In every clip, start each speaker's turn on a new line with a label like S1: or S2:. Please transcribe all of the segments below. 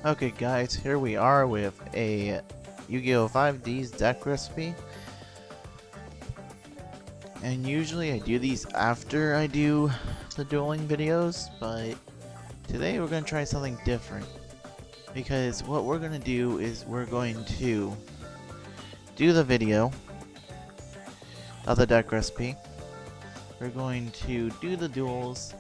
S1: Okay guys, here we are with a Yu-Gi-Oh! 5D's deck recipe. And usually I do these after I do the dueling videos, but today we're going to try something different. Because what we're going to do is we're going to do the video of the deck recipe. We're going to do the duels,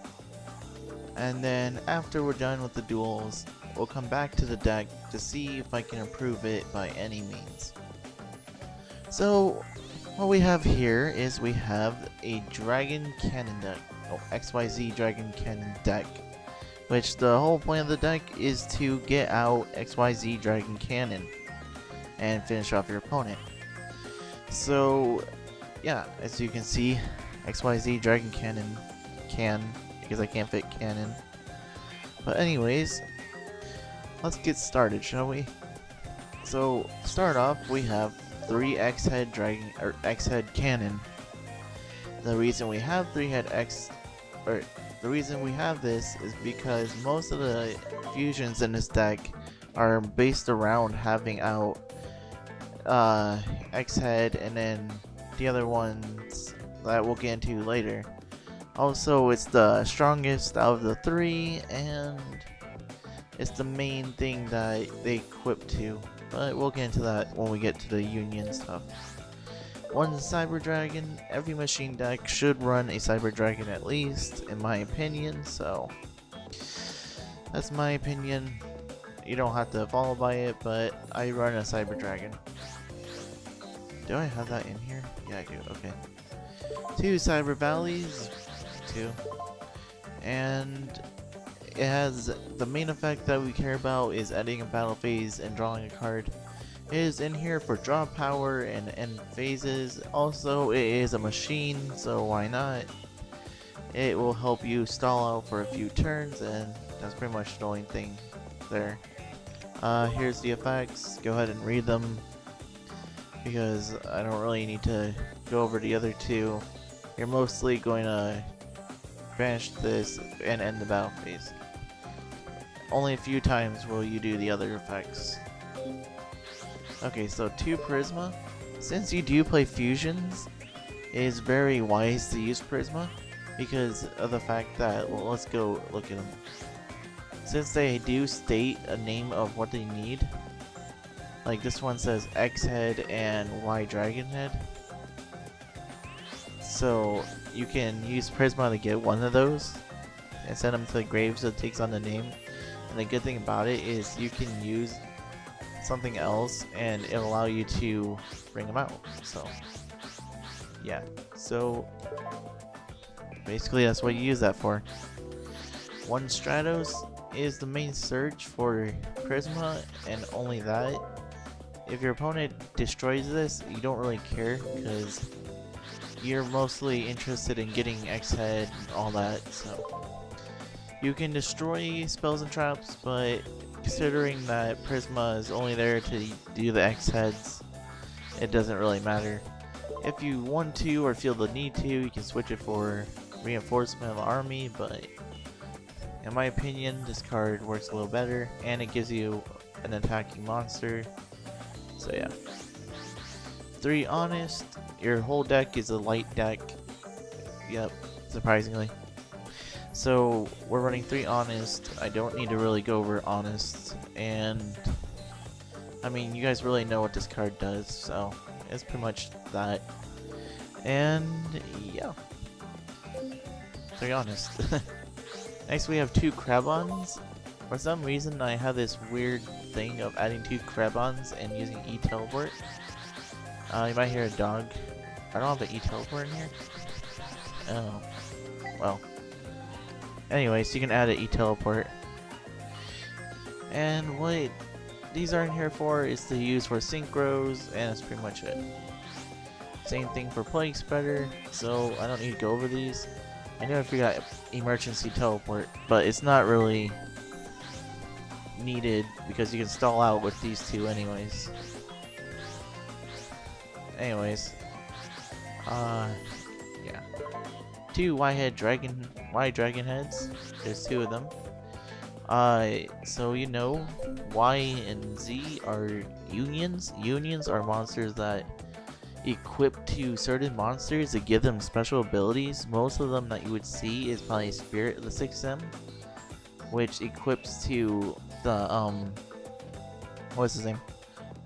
S1: and then after we're done with the duels, we'll come back to the deck to see if I can improve it by any means. So, what we have here is we have a Dragon Cannon deck, XYZ Dragon Cannon deck, which the whole point of the deck is to get out XYZ Dragon Cannon and finish off your opponent. So, yeah, as you can see, XYZ Dragon Cannon because I can't fit cannon. But anyways, let's get started, shall we? So, to start off, we have 3 X-head dragon or X-head cannon. The reason we have the reason we have this is because most of the fusions in this deck are based around having out X-head, and then the other ones that we'll get into later. Also, it's the strongest out of the 3, and it's the main thing that they equip to, but we'll get into that when we get to the union stuff. One Cyber Dragon. Every machine deck should run a Cyber Dragon at least, in my opinion, so that's my opinion. You don't have to follow by it, but I run a Cyber Dragon. Do I have that in here? Yeah, I do. Okay. 2 Cyber Valleys. 2. And it has the main effect that we care about is adding a battle phase and drawing a card. It is in here for draw power and end phases. Also, it is a machine, so why not? It will help you stall out for a few turns, and that's pretty much the only thing there. Here's the effects. Go ahead and read them, because I don't really need to go over the other 2. You're mostly going to banish this and end the battle phase. Only a few times will you do the other effects. Okay, so 2 Prisma. Since you do play fusions, it is very wise to use Prisma because of the fact that, well, let's go look at them. Since they do state a name of what they need, like this one says X head and Y dragon head. So you can use Prisma to get one of those and send them to the grave so it takes on the name. And the good thing about it is you can use something else and it'll allow you to bring them out. So yeah, so basically that's what you use that for. 1 Stratos is the main search for Prisma, and only that. If your opponent destroys this, you don't really care because you're mostly interested in getting X-head and all that. So you can destroy spells and traps, but considering that Prisma is only there to do the X-heads, it doesn't really matter. If you want to or feel the need to, you can switch it for reinforcement of the army, but in my opinion, this card works a little better, and it gives you an attacking monster. So yeah. 3 Honest. Your whole deck is a light deck. Yep, surprisingly. So we're running 3 Honest. I don't need to really go over Honest, and I mean, you guys really know what this card does, so it's pretty much that. And yeah, 3 Honest. Next we have 2 Krabons. For some reason I have this weird thing of adding 2 Krabons and using E-Teleport. You might hear a dog. I don't have the E-Teleport in here. Oh, well. Anyways, you can add an E-Teleport. And what these are in here for is to use for synchros, and that's pretty much it. Same thing for Plague Spreader, so I don't need to go over these. I know I forgot Emergency Teleport, but it's not really needed because you can stall out with these 2 anyways. Yeah. 2 Y dragon heads. There's 2 of them. So you know, Y and Z are unions. Unions are monsters that equip to certain monsters to give them special abilities. Most of them that you would see is probably Spirit of the 6M, which equips to the what's his name?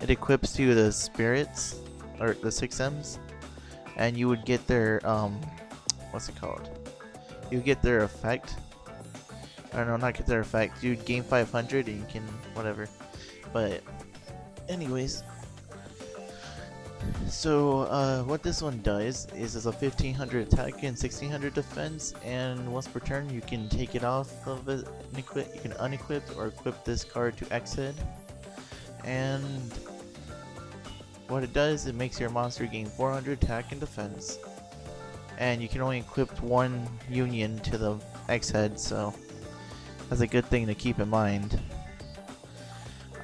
S1: It equips to the spirits or the 6Ms, and you would get their what's it called? You get their effect. Or no, not get their effect. You gain 500 and you can whatever. But anyways, so what this one does is it's a 1500 attack and 1600 defense, and once per turn you can take it off of it and equip. You can unequip or equip this card to X head, and what it does, it makes your monster gain 400 attack and defense, and you can only equip one union to the X head, so that's a good thing to keep in mind.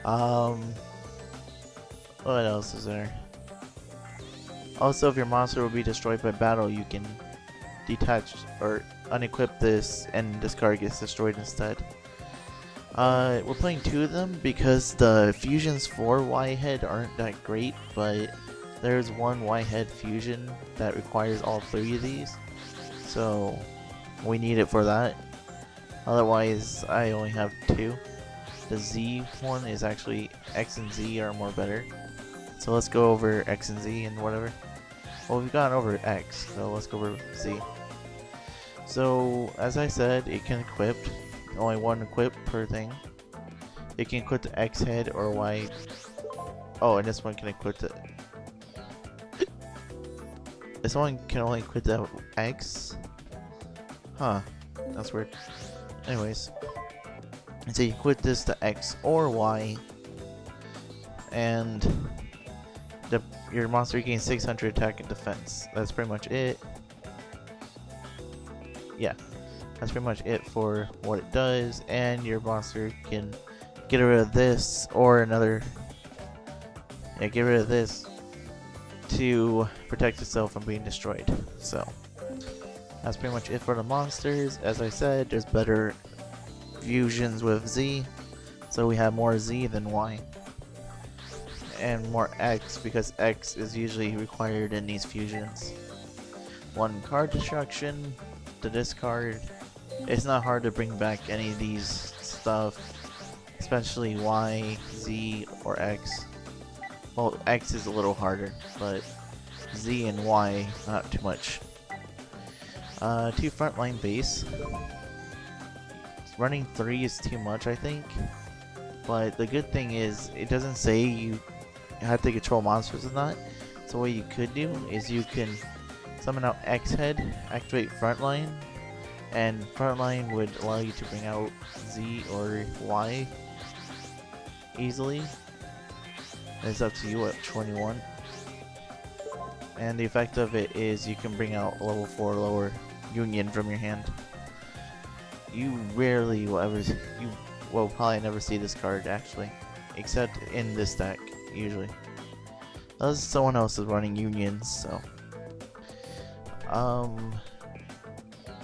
S1: What else is there? Also, if your monster will be destroyed by battle, you can detach or unequip this and this card gets destroyed instead. We're playing two of them because the fusions for Y-Head aren't that great, but there's one Y-Head fusion that requires all three of these, so we need it for that. Otherwise, I only have two. The Z one is actually X and Z are more better. So let's go over X and Z and whatever. Well, we've gone over X, so let's go over Z. So, as I said, it can equip. Only one equip per thing. It can equip the X head or Y. Oh, and this one can equip the... This one can only equip the X? Huh. That's weird. Anyways. So you equip this to X or Y. And... your monster gains 600 attack and defense. That's pretty much it. Yeah, that's pretty much it for what it does. And your monster can get rid of this or another. Yeah, get rid of this to protect itself from being destroyed. So that's pretty much it for the monsters. As I said, there's better fusions with Z, so we have more Z than Y. And more X because X is usually required in these fusions. One card destruction to discard. It's not hard to bring back any of these stuff, especially Y, Z, or X. Well, X is a little harder, but Z and Y not too much. 2 frontline base. Running 3 is too much, I think. But the good thing is it doesn't say you have to control monsters or not. So what you could do is you can summon out X head, activate frontline, and frontline would allow you to bring out Z or Y easily. And it's up to you at 21. And the effect of it is you can bring out level 4 lower union from your hand. You rarely will ever, you will probably never see this card actually, except in this deck. Usually, unless someone else is running unions. So,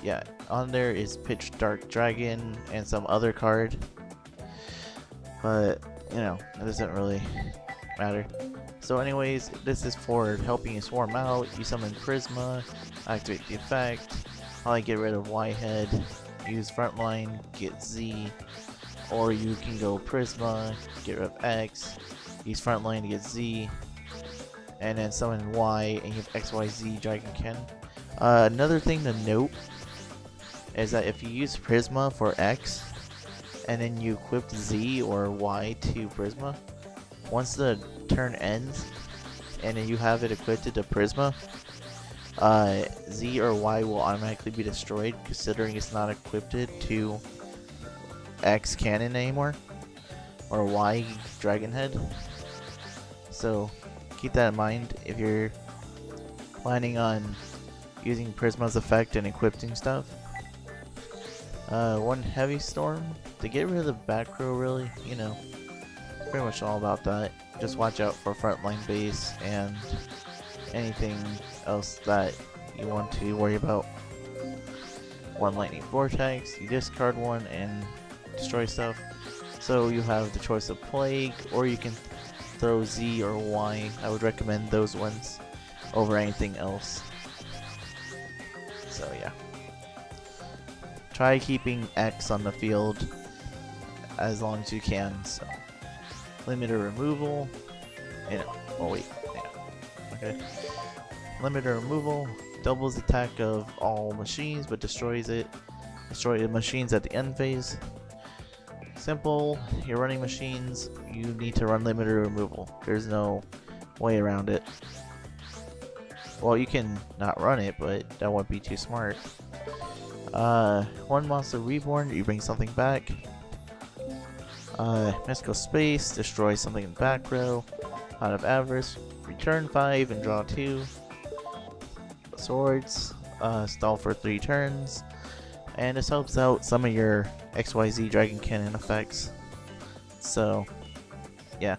S1: yeah, on there is Pitch Dark Dragon and some other card, but you know, it doesn't really matter. So, anyways, this is for helping you swarm out. You summon Prisma, activate the effect. Probably get rid of Y head, use frontline, get Z, or you can go Prisma, get rid of X. Use frontline to get Z, and then summon Y, and you have XYZ Dragon Ken. Another thing to note is that if you use Prisma for X, and then you equip Z or Y to Prisma, once the turn ends, and then you have it equipped to Prisma, Z or Y will automatically be destroyed, considering it's not equipped to X cannon anymore, or Y Dragon Head. So keep that in mind if you're planning on using Prisma's effect and equipping stuff. One Heavy Storm to get rid of the back row, really, you know, pretty much all about that. Just watch out for frontline base and anything else that you want to worry about. One Lightning Vortex, you discard one and destroy stuff. So you have the choice of Plague, or you can throw Z or Y. I would recommend those ones over anything else. So yeah. Try keeping X on the field as long as you can. So limiter removal. And oh wait, yeah. Okay. Limiter removal doubles attack of all machines, but destroys it. Destroy the machines at the end phase. Simple. You're running machines. You need to run limiter removal. There's no way around it. Well, you can not run it, but that wouldn't be too smart. One monster reborn. You bring something back. Mystical space. Destroy something in back row. Out of avarice. Return 5 and draw 2. Swords. Stall for 3 turns. And this helps out some of your XYZ Dragon Cannon effects. So, yeah.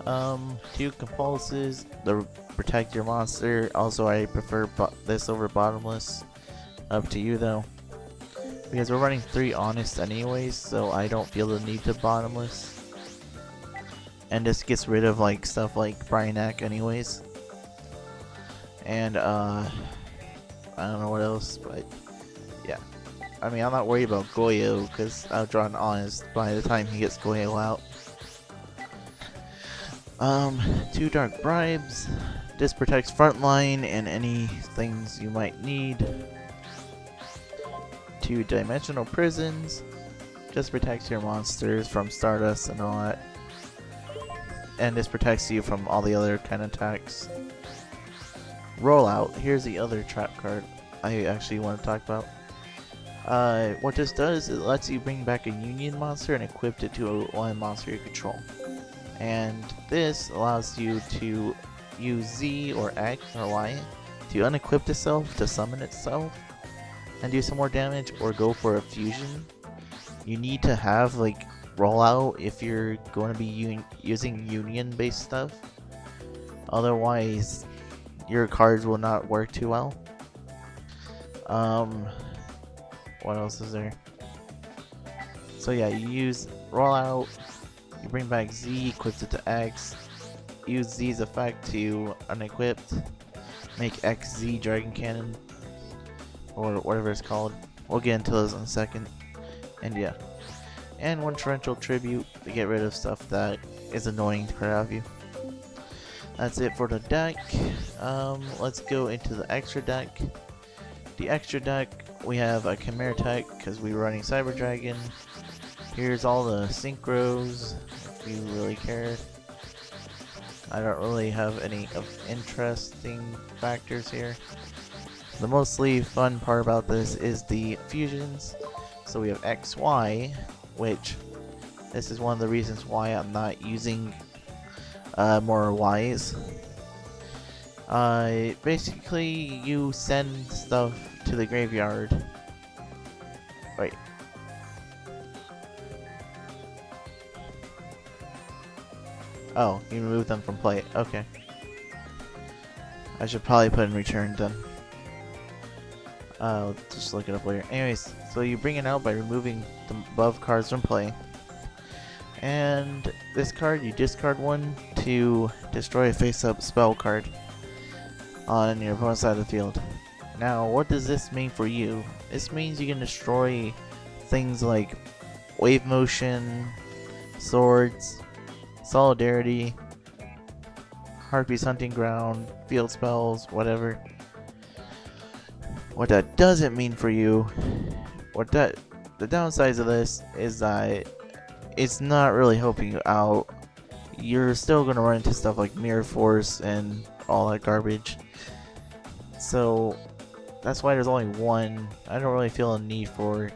S1: 2 compulses to protect your monster. Also, I prefer this over bottomless. Up to you though. Because we're running 3 honest anyways, so I don't feel the need to bottomless. And this gets rid of like stuff like Bryanak anyways. And I don't know what else, but yeah. I mean, I'm not worried about Goyo because I'll draw an honest by the time he gets Goyo out. 2 dark bribes. This protects frontline and any things you might need. 2 dimensional prisons. Just protects your monsters from Stardust and all that. And this protects you from all the other kind of attacks. Rollout. Here's the other trap card I actually want to talk about. What this does, it lets you bring back a union monster and equip it to one monster you control. And this allows you to use Z or X or Y to unequip itself to summon itself and do some more damage, or go for a fusion. You need to have like rollout if you're going to be using union based stuff. Otherwise your cards will not work too well. What else is there? So yeah, you use rollout, you bring back Z, equips it to X, use Z's effect to unequipped, make XZ Dragon Cannon, or whatever it's called. We'll get into those in a second. And yeah. And 1 torrential tribute to get rid of stuff that is annoying to crap out of you. That's it for the deck. Let's go into the extra deck. The extra deck, we have a Chimera Tech because we're running Cyber Dragon. Here's all the synchros, if you really care. I don't really have any of interesting factors here. The mostly fun part about this is the fusions. So we have XY, which this is one of the reasons why I'm not using more Ys. Basically, you send stuff to the graveyard. Wait. Oh, you remove them from play. Okay. I should probably put in return then. I'll just look it up later. Anyways, so you bring it out by removing the above cards from play. And this card, you discard 1 to destroy a face-up spell card on your opponent's side of the field. Now, what does this mean for you? This means you can destroy things like Wave Motion, Swords, Solidarity, Harpy's Hunting Ground, Field Spells, whatever. What that doesn't mean for you, the downsides of this is that it's not really helping you out. You're still going to run into stuff like Mirror Force and all that garbage. So that's why there's only 1. I don't really feel a need for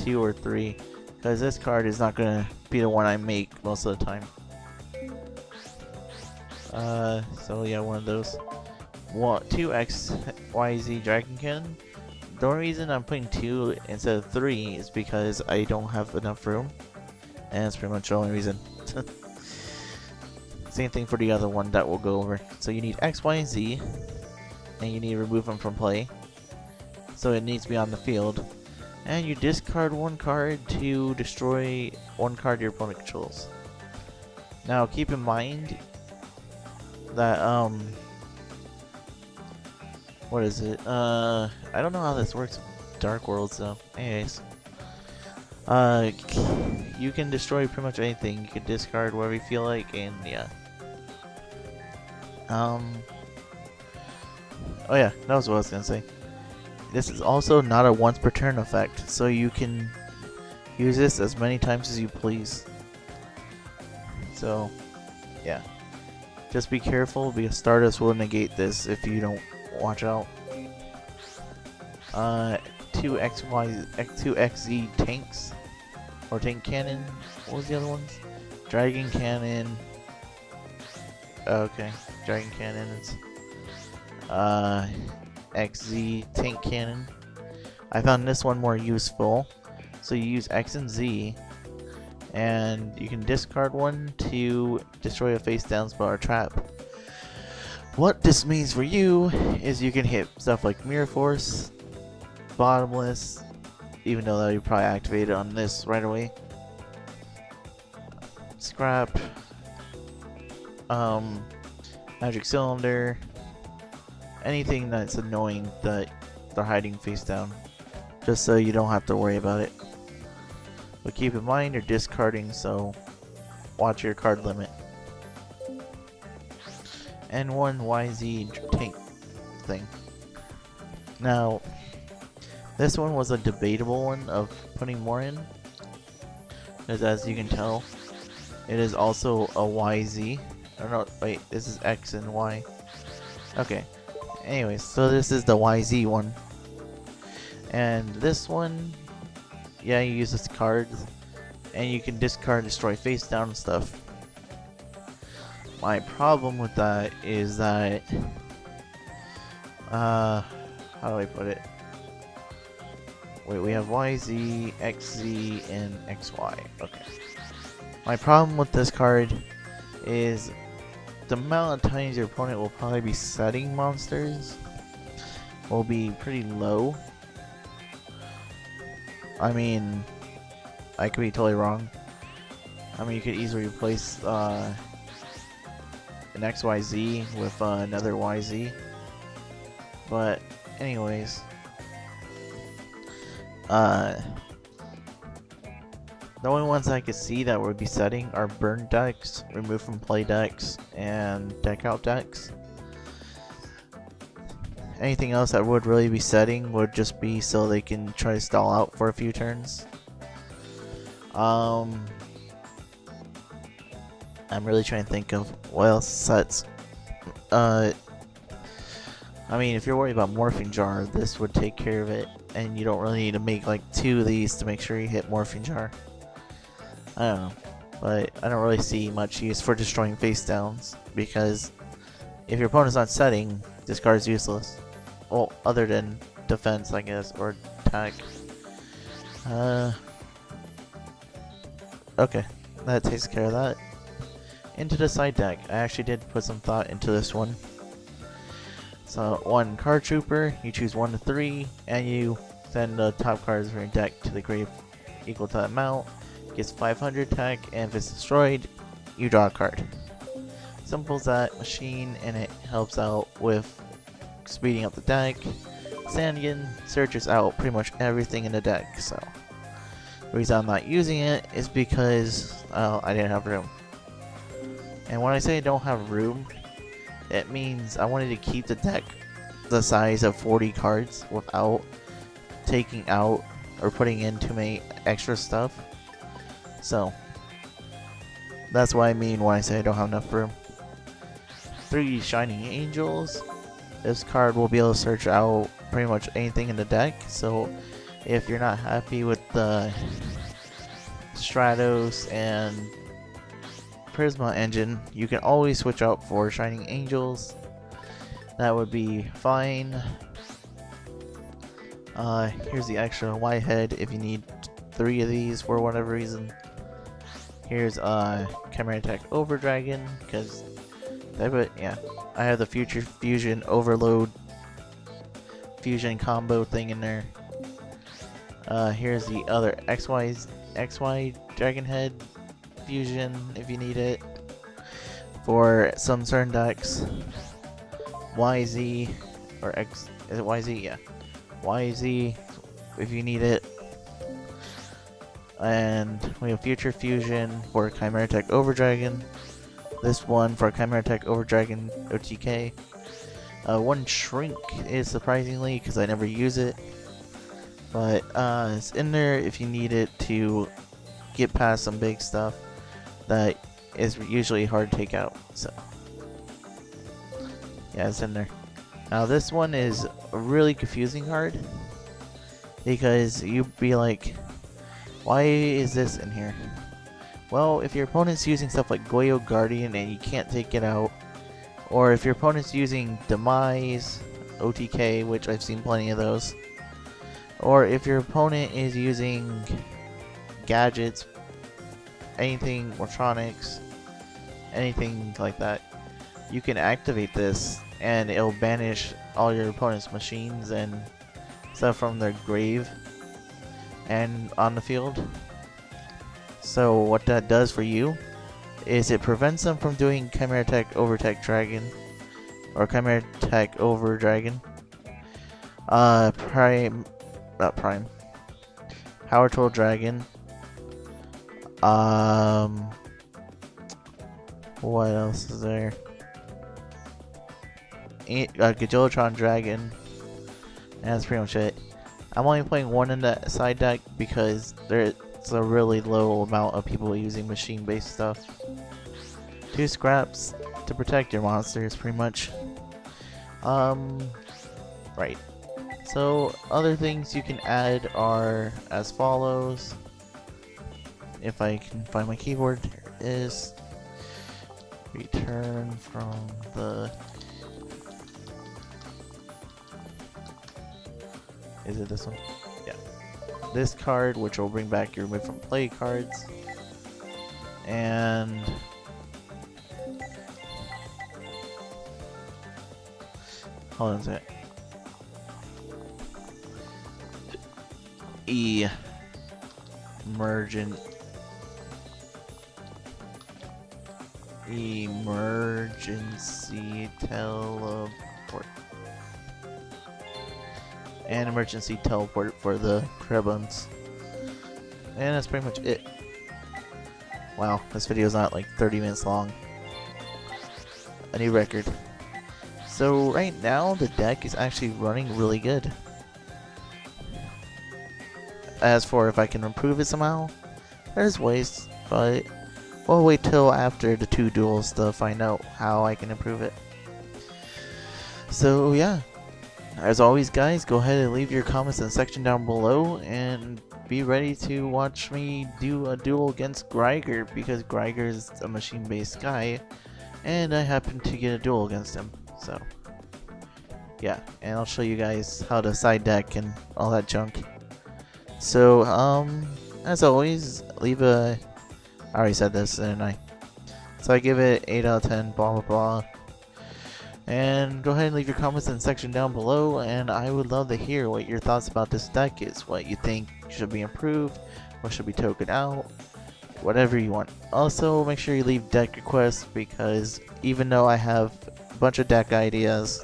S1: 2 or 3, because this card is not going to be the one I make most of the time. So yeah, one of those. 2 XYZ Dragon Cannon. The only reason I'm putting 2 instead of 3 is because I don't have enough room. And that's pretty much the only reason. Same thing for the other one that we'll go over. So you need X, Y, and Z. And you need to remove them from play. So it needs to be on the field. And you discard one card to destroy one card your opponent controls. Now keep in mind that what is it? I don't know how this works with Dark Worlds though. Anyways. You can destroy pretty much anything. You can discard whatever you feel like, and yeah. Oh yeah, that was what I was gonna say. This is also not a once per turn effect, so you can use this as many times as you please. So, yeah. Just be careful because Stardust will negate this if you don't watch out. 2 XZ tanks. Or tank cannon. What was the other ones? Dragon cannon. Okay. Dragon cannons. XZ tank cannon. I found this one more useful. So you use X and Z. And you can discard one to destroy a face down spell or trap. What this means for you is you can hit stuff like Mirror Force, Bottomless, even though that you probably activate it on this right away. Scrap, Magic Cylinder, anything that's annoying that they're hiding face down, just so you don't have to worry about it. But keep in mind you're discarding, so watch your card limit. And one YZ tank thing. Now, this one was a debatable one of putting more in, because as you can tell, it is also a YZ. Or no, wait, this is X and Y. Okay. Anyways, so this is the YZ one. And this one, yeah, you use this card, and you can discard, destroy face down and stuff. My problem with that is that, how do I put it? Wait, we have YZ, XZ, and XY. Okay. My problem with this card is the amount of times your opponent will probably be setting monsters will be pretty low. I mean, I could be totally wrong. I mean, you could easily replace an XYZ with another YZ. But anyways, the only ones I could see that would be setting are burn decks, remove from play decks, and deck out decks. Anything else that would really be setting would just be so they can try to stall out for a few turns. I'm really trying to think of what else sets. I mean, if you're worried about Morphing Jar, this would take care of it, and you don't really need to make like 2 of these to make sure you hit Morphing Jar. I don't know, but I don't really see much use for destroying face downs, because if your opponent's not setting, this card is useless. Well, other than defense, I guess, or attack. Okay, that takes care of that. Into the side deck. I actually did put some thought into this one. So, 1 card trooper, you choose 1 to 3, and you send the top cards from your deck to the grave equal to that amount. Gets 500 attack, and if it's destroyed, you draw a card. Simple as that. Machine, and it helps out with speeding up the deck. Sandian searches out pretty much everything in the deck, so the reason I'm not using it is because I didn't have room. And when I say I don't have room, it means I wanted to keep the deck the size of 40 cards without taking out or putting in too many extra stuff. So that's what I mean when I say I don't have enough room. 3 Shining Angels. This card will be able to search out pretty much anything in the deck, so if you're not happy with the Stratos and Prisma engine, you can always switch out for Shining Angels. That would be fine. Here's the extra Y head if you need 3 of these for whatever reason. Here's Chimera Attack Overdragon, because I have the Future Fusion Overload Fusion combo thing in there. Here's the other XY Dragon Head fusion if you need it for some certain decks. YZ or X, is it YZ? Yeah, YZ if you need it. And we have Future Fusion for Chimera Tech Overdragon. This one for Chimera Tech Overdragon OTK. One Shrink is surprisingly because I never use it, but it's in there if you need it to get past some big stuff that is usually hard to take out. So yeah, it's in there. Now this one is a really confusing card because you'd be like, why is this in here? Well, if your opponent's using stuff like Goyo Guardian and you can't take it out, or if your opponent's using Demise, OTK, which I've seen plenty of those, or if your opponent is using gadgets, anything electronics, anything like that, you can activate this and it'll banish all your opponent's machines and stuff from their grave and on the field. So what that does for you is it prevents them from doing Chimera Tech over Tech Dragon or Chimera Tech over Dragon, Prime, not Prime, Power Tool Dragon, what else is there? Gajilotron Dragon, and that's pretty much it. I'm only playing one in that side deck because there's a really low amount of people using machine-based stuff. 2 scraps to protect your monsters, pretty much. Right. So other things you can add are as follows. If I can find my keyboard, here it is. Return from the... Is it this one? Yeah. This card, which will bring back your remove from play cards. And... hold on a sec. Emergency teleport. And emergency teleport for the Trebons. And that's pretty much it. Wow, this video is not like 30 minutes long. A new record. So right now the deck is actually running really good. As for if I can improve it somehow, there's ways, but we'll wait till after the 2 duels to find out how I can improve it. So yeah, as always guys, go ahead and leave your comments in the section down below and be ready to watch me do a duel against Greiger, because Greiger is a machine based guy and I happen to get a duel against him. So yeah, and I'll show you guys how to side deck and all that junk. So as always, leave a... I already said this, didn't I? So I give it 8 out of 10, blah blah blah. And go ahead and leave your comments in the section down below, and I would love to hear what your thoughts about this deck is. What you think should be improved, what should be taken out, whatever you want. Also, make sure you leave deck requests, because even though I have a bunch of deck ideas,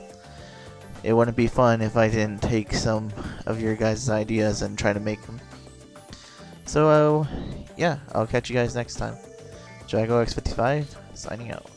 S1: it wouldn't be fun if I didn't take some of your guys' ideas and try to make them. So yeah, I'll catch you guys next time. wDragox55 signing out.